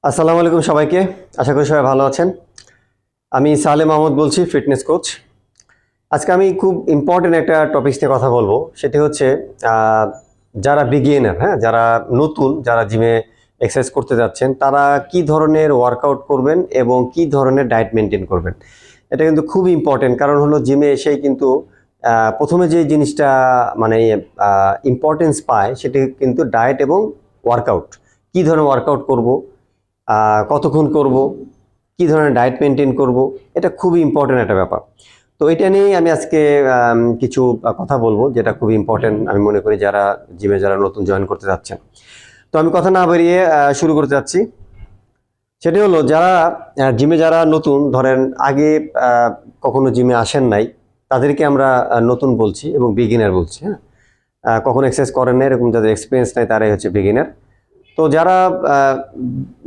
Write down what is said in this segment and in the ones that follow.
আসসালামু আলাইকুম সবাইকে। আশা করি সবাই ভালো আছেন। আমি সালেম আহমদ বলছি, ফিটনেস কোচ। আজকে আমি খুব ইম্পর্টেন্ট একটা টপিকস নিয়ে কথা বলবো। সেটি হচ্ছে যারা বিগিনার, যারা নতুন, যারা জিমে এক্সারসাইজ করতে যাচ্ছেন, তারা কি ধরনের ওয়ার্কআউট করবেন এবং কি ধরনের ডায়েট মেনটেন করবেন। এটা কিন্তু খুব ইম্পর্টেন্ট, কারণ হলো জিমে এসেই কিন্তু প্রথমে যে জিনিসটা মানে ইম্পর্টেন্স পায় সেটি কিন্তু ডায়েট এবং ওয়ার্কআউট। কি ধরনের ওয়ার্কআউট করব, কতক্ষণ করব, কি ধরনের ডায়েট মেনটেন করব, এটা খুবই ইম্পর্টেন্ট একটা ব্যাপার। তো এটা নিয়েই আমি আজকে কিছু কথা বলবো, যেটা খুবই ইম্পর্টেন্ট আমি মনে করি যারা জিমে যারা নতুন জয়েন করতে যাচ্ছেন। তো আমি কথা না বেরিয়ে শুরু করতে যাচ্ছি। সেটি হলো যারা জিমে যারা নতুন, ধরেন আগে কখনো জিমে আসেন নাই, তাদেরকে আমরা নতুন বলছি এবং বিগিনার বলছি। কখনো এক্সারসাইজ করেন না, এরকম যাদের এক্সপিরিয়েন্স নাই তারাই হচ্ছে বিগিনার। তো যারা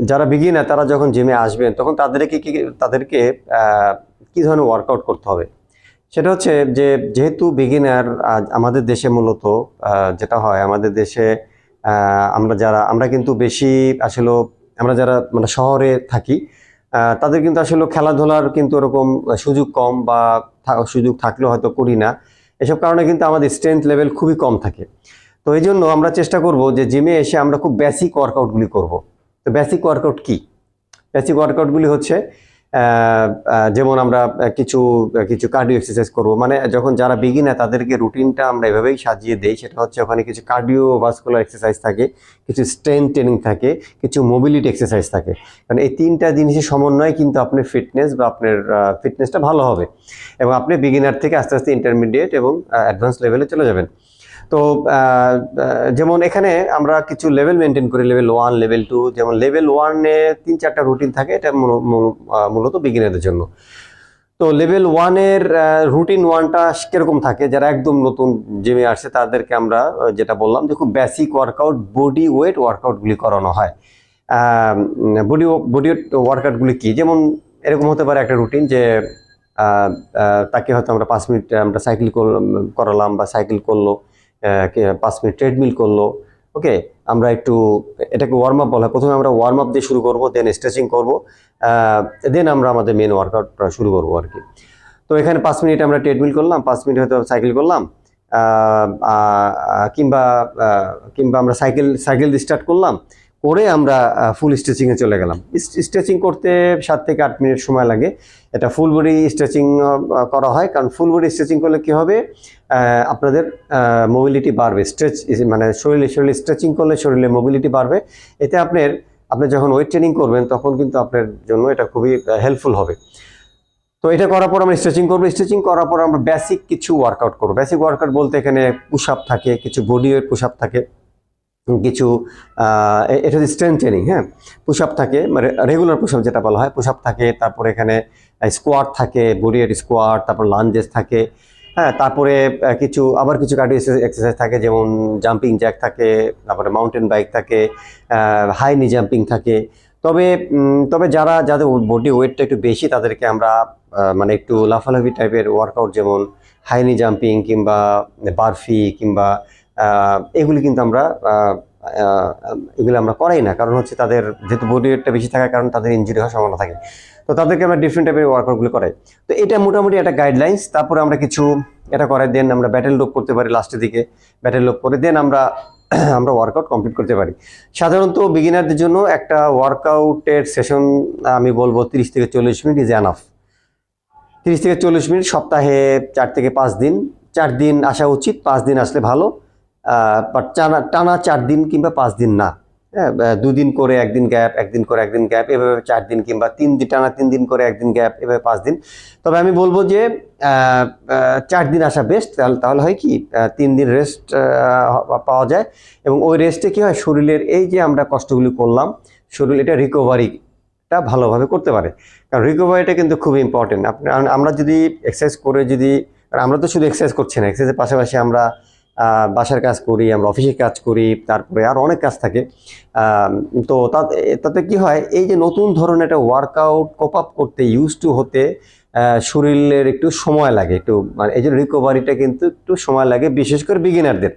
যারা বিগিনার, তারা যখন জিমে আসবেন তখন তাদেরকে কি ধরনের ওয়ার্কআউট করতে হবে সেটা হচ্ছে যে, যেহেতু বিগিনার আমাদের দেশে মূলত যেটা হয়, আমাদের দেশে আমরা কিন্তু বেশি আসলে আমরা যারা মানে শহরে থাকি, তাদের কিন্তু আসলে খেলাধুলার কিন্তু এরকম সুযোগ কম, বা সুযোগ থাকলেও হয়তো করি না। এসব কারণে কিন্তু আমাদের স্ট্রেংথ লেভেল খুবই কম থাকে। তো এই জন্য আমরা চেষ্টা করব যে জিমে এসে আমরা খুব বেসিক ওয়ার্কআউটগুলি করব। তো বেসিক ওয়ার্কআউট কি? বেসিক ওয়ার্কআউটগুলি হচ্ছে যেমন আমরা কিছু কিছু কার্ডিও এক্সারসাইজ করব। মানে যখন যারা বিগিনার তাদেরকে রুটিনটা আমরা এভাবেই সাজিয়ে দেই। সেটা হচ্ছে ওখানে কিছু কার্ডিও ভাস্কুলার এক্সারসাইজ থাকে, কিছু স্ট্রেংথ ট্রেনিং থাকে, কিছু মোবিলিটি এক্সারসাইজ থাকে। কারণ এই তিনটা জিনিসের সমন্বয়ে কিন্তু আপনার ফিটনেস বা আপনার ফিটনেসটা ভালো হবে, এবং আপনি বিগিনার থেকে আস্তে আস্তে ইন্টারমিডিয়েট এবং অ্যাডভান্স লেভেলে চলে যাবেন। তো যেমন এখানে আমরা কিছু লেভেল মেনটেন করি, লেভেল 1, লেভেল 2। যেমন লেভেল 1-এ 3-4টা রুটিন থাকে, এটা মূলত বিগিনারদের জন্য। তো লেভেল 1-এর রুটিন 1টা কিরকম থাকে, যারা একদম নতুন জিমে আসছে তাদেরকে আমরা যেটা বললাম যে খুব বেসিক ওয়ার্কআউট, বডি ওয়েট ওয়ার্কআউটগুলি করানো হয়। বডি বডি ওয়ার্কআউটগুলি কি, যেমন এরকম হতে পারে একটা রুটিন যে তাকে হয়তো আমরা 5 মিনিট আমরা সাইকেল করালাম, বা সাইকেল করলো, 5 মিনিট ট্রেডমিল করলো। ওকে, আমরা একটু এটাকে ওয়ার্ম আপ বলা হয়। প্রথমে আমরা ওয়ার্ম আপ দিয়ে শুরু করব, দেন স্ট্রেচিং করব, দেন আমরা আমাদের মেন ওয়ার্কআউট শুরু করবো আর কি। তো এখানে 5 মিনিট আমরা ট্রেডমিল করলাম, 5 মিনিট হয়তো সাইকেল করলাম, কিংবা কিংবা আমরা সাইকেল স্টার্ট করলাম, করে আমরা ফুল স্ট্রেচিংয়ে চলে গেলাম। স্ট্রেচিং করতে 7 থেকে 8 মিনিট সময় লাগে। এটা ফুল বডি স্ট্রেচিং করা হয়, কারণ ফুল বডি স্ট্রেচিং করলে কি হবে, আপনাদের মোবিলিটি বাড়বে। মানে শরীরে স্ট্রেচিং করলে শরীরে মোবিলিটি বাড়বে। এতে আপনি যখন ওয়েট ট্রেনিং করবেন তখন কিন্তু আপনার জন্য এটা খুবই হেল্পফুল হবে। তো এটা করার পর আমরা স্ট্রেচিং করবো। স্ট্রেচিং করার পর আমরা বেসিক কিছু ওয়ার্কআউট করবো। বেসিক ওয়ার্কআউট বলতে এখানে পুশ আপ থাকে, কিছু বডি ওয়েট পুশ আপ থাকে, কিছু এটা হচ্ছে স্ট্রেংথ ট্রেনিং। পুশ আপ থাকে, মানে রেগুলার পুশ আপ যেটা বলা হয়, পুশ আপ থাকে। তারপরে এখানে স্কোয়াট থাকে, বডি ওয়েট স্কোয়াট, তারপর লাঞ্জেস থাকে। তারপরে কিছু কার্ডিও এক্সারসাইজ থাকে, যেমন জাম্পিং জ্যাক থাকে, তারপরে মাউন্টেন বাইক থাকে, হাই নি জাম্পিং থাকে। তবে যাদের বডি ওয়েটটা একটু বেশি, তাদেরকে আমরা মানে একটু লাফালাফি টাইপের ওয়ার্কআউট, যেমন হাই নি জাম্পিং কিংবা বারফি কিংবা এগুলি কিন্তু এগুলো আমরা করাই না, কারণ হচ্ছে তাদের যেহেতু বডি ওয়েটটা বেশি থাকার কারণে তাদের ইনজুরি হওয়ার সম্ভাবনা থাকে। তো তাদেরকে আমরা ডিফারেন্ট টাইপের ওয়ার্কআউটগুলো করাই। তো এটা মোটামুটি একটা গাইডলাইন্স। তারপরে আমরা কিছু এটা করাই, দেন আমরা ব্যাটেল রোপ করতে পারি লাস্টের দিকে। ব্যাটেল রোপ করে দেন আমরা ওয়ার্কআউট কমপ্লিট করতে পারি। সাধারণত বিগিনারদের জন্য একটা ওয়ার্কআউটের সেশন আমি বলবো 30 থেকে 40 মিনিট ইজ এনাফ। 30 থেকে 40 মিনিট, সপ্তাহে 4 থেকে 5 দিন। 4 দিন আসা উচিত, 5 দিন আসলে ভালো। বাট টানা 4 দিন কিংবা 5 দিন না। 2 দিন করে 1 দিন গ্যাপ, 1 দিন করে 1 দিন গ্যাপ, এভাবে 4 দিন, কিংবা 3 দিন টানা 3 দিন করে 1 দিন গ্যাপ, এভাবে 5 দিন। তবে আমি বলবো যে 4 দিন আসা বেস্ট। তাহলে হয় কি, 3 দিন রেস্ট পাওয়া যায়, এবং ওই রেস্টে কি হয়, শরীরের এই যে আমরা কষ্টগুলি করলাম, শরীর এটা রিকভারিটা ভালোভাবে করতে পারে। কারণ রিকভারিটা কিন্তু খুব ইম্পর্টেন্ট। আমরা যদি এক্সারসাইজ করে আমরা তো শুধু এক্সারসাইজ করছি না, এক্সারসাইজের পাশাপাশি আমরা বাসার কাজ করি, আমরা অফিসের কাজ করি, তারপরে আরও অনেক কাজ থাকে। তো তাতে কি হয়, এই যে নতুন ধরনের একটা ওয়ার্কআউট কোপ আপ করতে, ইউজ টু হতে শরীরের একটু সময় লাগে, একটু মানে এই যে রিকভারিটা কিন্তু একটু সময় লাগে, বিশেষ করে বিগিনারদের।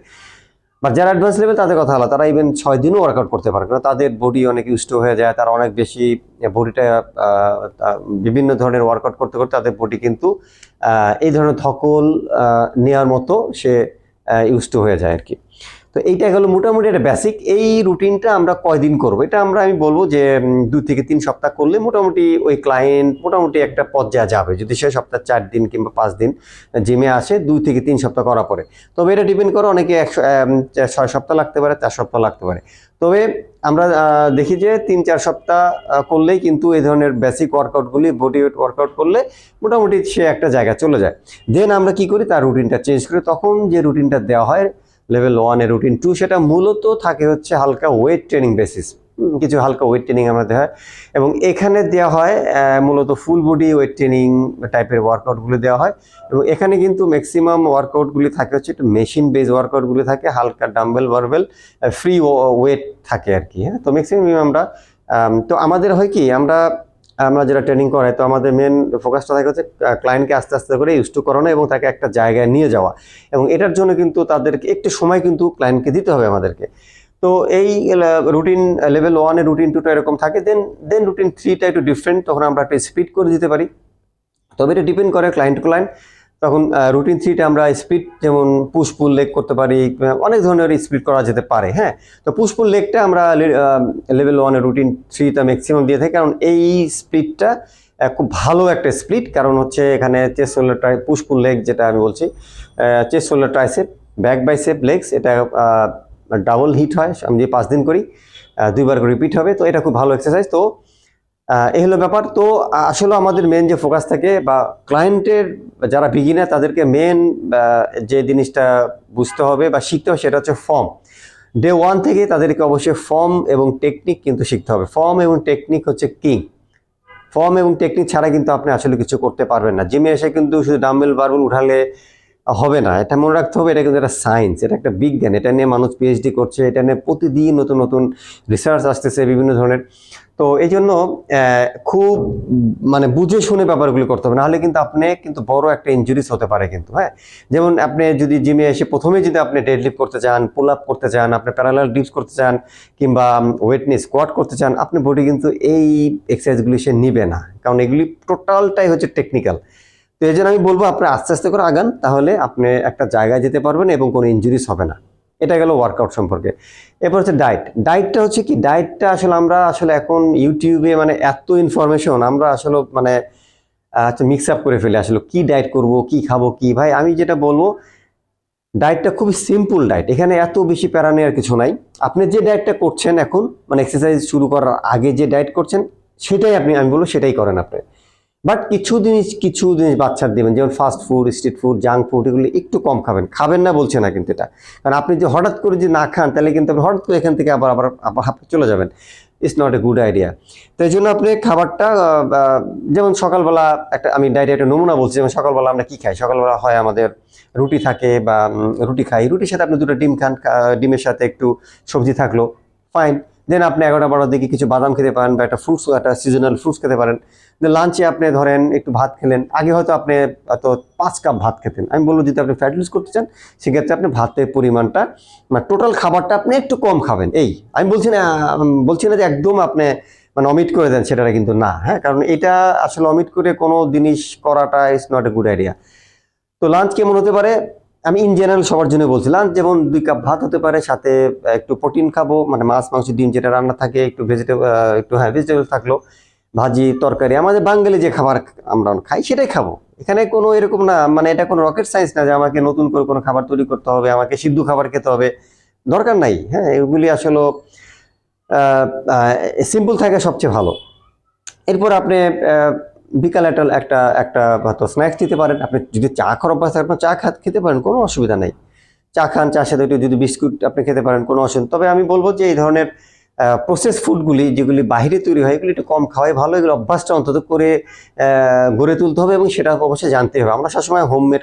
বা যারা অ্যাডভান্স লেভেল তাদের কথা হলো, তারা ইভেন 6 দিনও ওয়ার্কআউট করতে পারে, কারণ তাদের বডি অনেক ইউজ টু হয়ে যায়, তারা অনেক বেশি বডিটা বিভিন্ন ধরনের ওয়ার্কআউট করতে করতে তাদের বডি কিন্তু এই ধরনের ধকল নেওয়ার মতো সে ইউজ টু হয়ে যায় আর কি। তো এইটা গেল মোটামুটি একটা বেসিক। এই রুটিনটা আমরা কয়দিন করবো, এটা আমি বলবো যে 2 থেকে 3 সপ্তাহ করলে মোটামুটি ওই ক্লায়েন্ট মোটামুটি একটা পর্যায়ে যাবে, যদি সে সপ্তাহ 4 দিন কিংবা 5 দিন জিমে আসে 2 থেকে 3 সপ্তাহ করার পরে। তবে এটা ডিপেন্ড করে, অনেকে 6 সপ্তাহ লাগতে পারে, 4 সপ্তাহ লাগতে পারে। তবে আমরা দেখি যে 3-4 সপ্তাহ করলেই কিন্তু এই ধরনের বেসিক ওয়ার্কআউটগুলি, বডি ওয়েট ওয়ার্কআউট করলে মোটামুটি সে একটা জায়গায় চলে যায়। দেন আমরা কি করি, তার রুটিনটা চেঞ্জ করি। তখন যে রুটিনটা দেওয়া হয় লেভেল 1 এর রুটিন 2, সেটা মূলত থাকে হচ্ছে হালকা ওয়েট ট্রেনিং বেসিস, কিছু হালকা ওয়েট ট্রেনিং আমরা দেওয়া হয়, এবং এখানে দেওয়া হয় মূলত ফুল বডি ওয়েট ট্রেনিং টাইপের ওয়ার্কআউটগুলো দেওয়া হয়। এবং এখানে কিন্তু ম্যাক্সিমাম ওয়ার্কআউটগুলি থাকে হচ্ছে একটু মেশিন বেস ওয়ার্কআউটগুলি থাকে, হালকা ডাম্বেল বারবেল ফ্রি ওয়েট থাকে আর কি। হ্যাঁ, তো ম্যাক্সিমাম আমরা তো আমাদের হয় কি, আমরা যেটা ট্রেনিং করাই, তো আমাদের মেন ফোকাসটা থাকে হচ্ছে ক্লায়েন্টকে আস্তে আস্তে করে ইউজ টু করানো এবং তাকে একটা জায়গায় নিয়ে যাওয়া, এবং এটার জন্য কিন্তু তাদেরকে একটু সময় কিন্তু ক্লায়েন্টকে দিতে হবে আমাদেরকে। তো এই রুটিন লেভেল 1 এর রুটিন 2টা এরকম থাকে। দেন রুটিন 3টা একটু ডিফারেন্ট, তখন আমরা একটা স্পিড করে দিতে পারি। তবে এটা ডিপেন্ড করে ক্লায়েন্ট টু ক্লায়েন্ট। তখন রুটিন 3টা আমরা স্পিড, যেমন পুশ পুল লেগ করতে পারি, অনেক ধরনের স্পিড করা যেতে পারে। হ্যাঁ, তো পুশ পুল লেগটা আমরা লেভেল 1 এর রুটিন 3টা ম্যাক্সিমাম দিয়ে থাকি, কারণ এই স্প্লিটটা খুব ভালো একটা স্প্লিট। কারণ হচ্ছে এখানে চেস্ট শোল্ডার ট্রাই, পুশ পুল লেগ যেটা আমি বলছি, chest shoulder tricep, back bicep, legs, এটা ডাবল হিট হয়। আমি যে 5 দিন করি, 2 বার করে রিপিট হবে, তো এটা খুব ভালো এক্সারসাইজ। তো এই হলো ব্যাপার। তো আসলে আমাদের মেন যে ফোকাস থাকে, বা ক্লায়েন্টের যারা বিগিনার তাদেরকে মেন যে জিনিসটা বুঝতে হবে বা শিখতে হবে, সেটা হচ্ছে ফর্ম। ডে 1 থেকে তাদেরকে অবশ্যই ফর্ম এবং টেকনিক কিন্তু শিখতে হবে। ফর্ম এবং টেকনিক হচ্ছে কিং। ফর্ম এবং টেকনিক ছাড়া কিন্তু আপনি আসলে কিছু করতে পারবেন না। জিমে এসে কিন্তু শুধু ডাম্বেল বারবেল উঠালে হবে না, এটা মনে রাখতে হবে। এটা কিন্তু একটা সায়েন্স, এটা একটা বিজ্ঞান। এটা নিয়ে মানুষ পিএইচডি করছে, এটা নিয়ে প্রতিদিন নতুন নতুন রিসার্চ আসতেছে বিভিন্ন ধরনের। তো এই জন্য খুব মানে বুঝে শুনে ব্যাপারগুলি করতে হবে, নাহলে কিন্তু আপনি কিন্তু বড় একটা ইনজুরিস হতে পারে কিন্তু। হ্যাঁ, যেমন আপনি যদি জিমে এসে প্রথমে যদি আপনি ডেডলিফট করতে চান, পুল আপ করতে চান, আপনি প্যারালাল ডিপস করতে চান, কিংবা ওয়েটনি স্কোয়াট করতে চান, আপনি বডি কিন্তু এই এক্সারসাইজগুলি সে নিবে না, কারণ এগুলি টোটালটাই হচ্ছে টেকনিক্যাল। তো এই জন্য আমি বলবো আপনি আস্তে আস্তে করে আগান, তাহলে আপনি একটা জায়গায় যেতে পারবেন এবং কোনো ইনজুরিস হবে না। এটা গেল ওয়ার্কআউট সম্পর্কে। এরপর হচ্ছে ডায়েটটা হচ্ছে কি, ডায়েটটা আসলে আমরা এখন ইউটিউবে মানে এত ইনফরমেশন, আমরা আসলে মানে মিক্স আপ করে ফেলি আসলে কি ডায়েট করব, কি খাবো, কি ভাই আমি যেটা বলবো, ডায়েটটা খুবই সিম্পল ডায়েট। এখানে এত বেশি প্যারা নেওয়ার কিছু নাই। আপনি যে ডায়েটটা করছেন এখন, মানে এক্সারসাইজ শুরু করার আগে যে ডায়েট করছেন, সেটাই আমি বলবো সেটাই করেন আপনি। বাট কিছু জিনিস বাচ্চার দেবেন, যেমন fast food, street food, junk food, এগুলো একটু কম খাবেন না বলছে না কিন্তু এটা। কারণ আপনি যে হঠাৎ করে যদি না খান, তাহলে কিন্তু আপনি হঠাৎ করে এখান থেকে আবার আপনি চলে যাবেন। It's not a good idea. তো এই জন্য আপনি খাবারটা যেমন সকালবেলা আমি ডায়েটের একটা নমুনা বলছি। যেমন সকালবেলা আমরা কি খাই, সকালবেলা হয় আমাদের রুটি থাকে, বা রুটি খাই, রুটির সাথে আপনি 2টা ডিম খান, ডিমের সাথে একটু সবজি থাকলো, ফাইন। দেন আপনি 11টা-12টার দিকে কিছু বাদাম খেতে পারেন, বা একটা সিজনাল ফ্রুটস খেতে পারেন। দেন লাঞ্চে আপনি ধরেন একটু ভাত খেলেন। আগে হয়তো আপনি 5 কাপ ভাত খেতেন। আমি বলবো যদি আপনি ফ্যাট লুজ করতে চান, সেক্ষেত্রে আপনি ভাতের পরিমাণটা, মানে টোটাল খাবারটা আপনি একটু কম খাবেন। আমি বলছি না যে একদম আপনি মানে অমিট করে দেন, সেটা কিন্তু না। হ্যাঁ, কারণ এটা আসলে অমিট করে কোনো জিনিস করাটা is not a good idea. তো লাঞ্চ কেমন হতে পারে, আমি ইন জেনারেল সবার জন্য বলছি। লাঞ্চ যেমন 2 কাপ ভাত হতে পারে, সাথে একটু প্রোটিন খাবো, মানে মাছ, মাংস, ডিম যেটা রান্না থাকে, একটু ভেজিটেবল থাকলো, ভাজি, তরকারি, আমাদের বাঙালি যে খাবার আমরা খাই সেটাই খাবো। এখানে কোনো এরকম না, মানে এটা কোনো রকেট সায়েন্স না যে আমাকে নতুন করে কোনো খাবার তৈরি করতে হবে, আমাকে সিদ্ধ খাবার খেতে হবে, দরকার নাই। হ্যাঁ, এগুলি আসলে সিম্পল থাকে সবচেয়ে ভালো। এরপর আপনি বিকালে একটা হয়তো স্ন্যাক্স দিতে পারেন। আপনি যদি চা খাওয়ার অভ্যাস থাকে, আপনি চা খেতে পারেন, কোনো অসুবিধা নেই। চা খান, চার সাথে একটু যদি বিস্কুট আপনি খেতে পারেন, কোনো অসুবিধা। তবে আমি বলবো যে এই ধরনের প্রসেস ফুডগুলি যেগুলি বাইরে তৈরি হয়, এগুলি একটু কম খাওয়াই ভালো। এগুলো অভ্যাসটা অন্তত করে গড়ে তুলতে হবে, এবং সেটা অবশ্যই জানতে হবে। আমরা সবসময় হোমমেড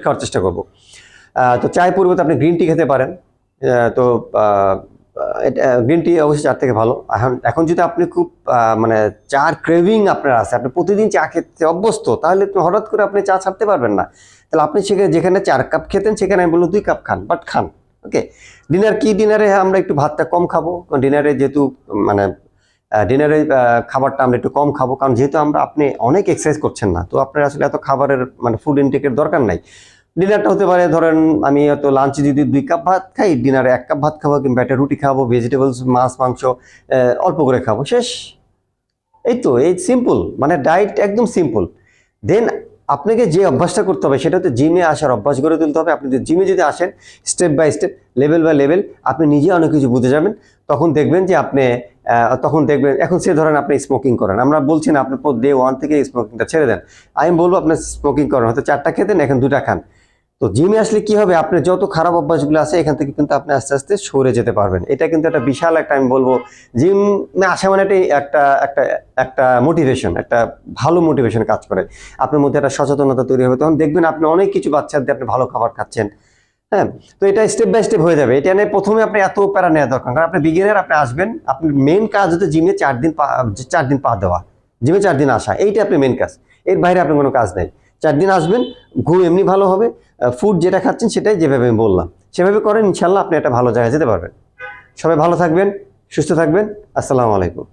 খাওয়ার চেষ্টা করব। তো চায়ের পরিবর্তে আপনি গ্রিন টি খেতে পারেন। তো গ্রিন টি অবশ্যই চার থেকে ভালো। এখন যদি আপনি খুব মানে চার ক্রেভিং আপনার আছে, আপনি প্রতিদিন চা খেতে অভ্যস্ত, তাহলে হঠাৎ করে আপনি চা ছাড়তে পারবেন না। তাহলে আপনি যেখানে 4 কাপ খেতেন সেখানে আমি বলবো 2 কাপ খান, বাট খান। ওকে, ডিনারে আমরা একটু ভাতটা কম খাবো, ডিনারে যেহেতু মানে ডিনারে খাবারটা আমরা একটু কম খাবো, কারণ যেহেতু আপনি অনেক এক্সারসাইজ করছেন না, তো আপনার আসলে এত খাবারের মানে ফুড ইনটেকের দরকার নাই। ডিনারটা হতে পারে ধরেন আমি হয়তো লাঞ্চে যদি 2 কাপ ভাত খাই, ডিনারে 1 কাপ ভাত খাবো, কিংবা একটা রুটি খাবো, ভেজিটেবলস মাছ মাংস অল্প করে খাবো, শেষ। এই তো, এই সিম্পল, মানে ডায়েট একদম সিম্পল। দেন আপনাকে যে অভ্যাসটা করতে হবে সেটা হচ্ছে জিমে আসার অভ্যাস গড়ে তুলতে হবে। আপনি জিমে যদি আসেন step by step, level by level, আপনি নিজে অনেক কিছু বুঝে যাবেন। তখন দেখবেন যে এখন সে ধরেন আপনি স্মোকিং করেন, আমরা বলছি না আপনি ডে 1 থেকে স্মোকিংটা ছেড়ে দেন, আমি বলবো আপনি স্মোকিং করেন, হয়তো 4টা খেতেন এখন 2টা খান। তো জিমে আসলে কি হবে, আপনার যত খারাপ অভ্যাসগুলো আছে এখান থেকে কিন্তু আপনি আস্তে আস্তে সরে যেতে পারবেন। এটা কিন্তু একটা বিশাল একটা, আমি বলবো জিমে আসা মানে একটা একটা একটা মোটিভেশন, একটা ভালো মোটিভেশন কাজ করে। আপনার মধ্যে একটা সচেতনতা তৈরি হবে, তখন দেখবেন আপনি অনেক কিছু বাচ্চাদের আপনি ভালো খাবার খাচ্ছেন। হ্যাঁ, তো এটা স্টেপ বাই স্টেপ হয়ে যাবে। এটা নিয়ে প্রথমে আপনি এত প্যারা নেওয়া দরকার, কারণ আপনি বিগিনার, আপনি আসবেন, আপনার মেন কাজ হচ্ছে জিমে 4 দিন পা দেওয়া, জিমে 4 দিন আসা, এইটা আপনার মেন কাজ। এর বাইরে আপনার কোনো কাজ নেই। 4 দিন আসবেন, ঘুম এমনি ভালো হবে, ফুড যেটা খাচ্ছেন সেটাই যেভাবে আমি বললাম সেভাবে করেন, ইনশাল্লাহ আপনি একটা ভালো জায়গায় যেতে পারবেন। সবাই ভালো থাকবেন, সুস্থ থাকবেন। আসসালামু আলাইকুম।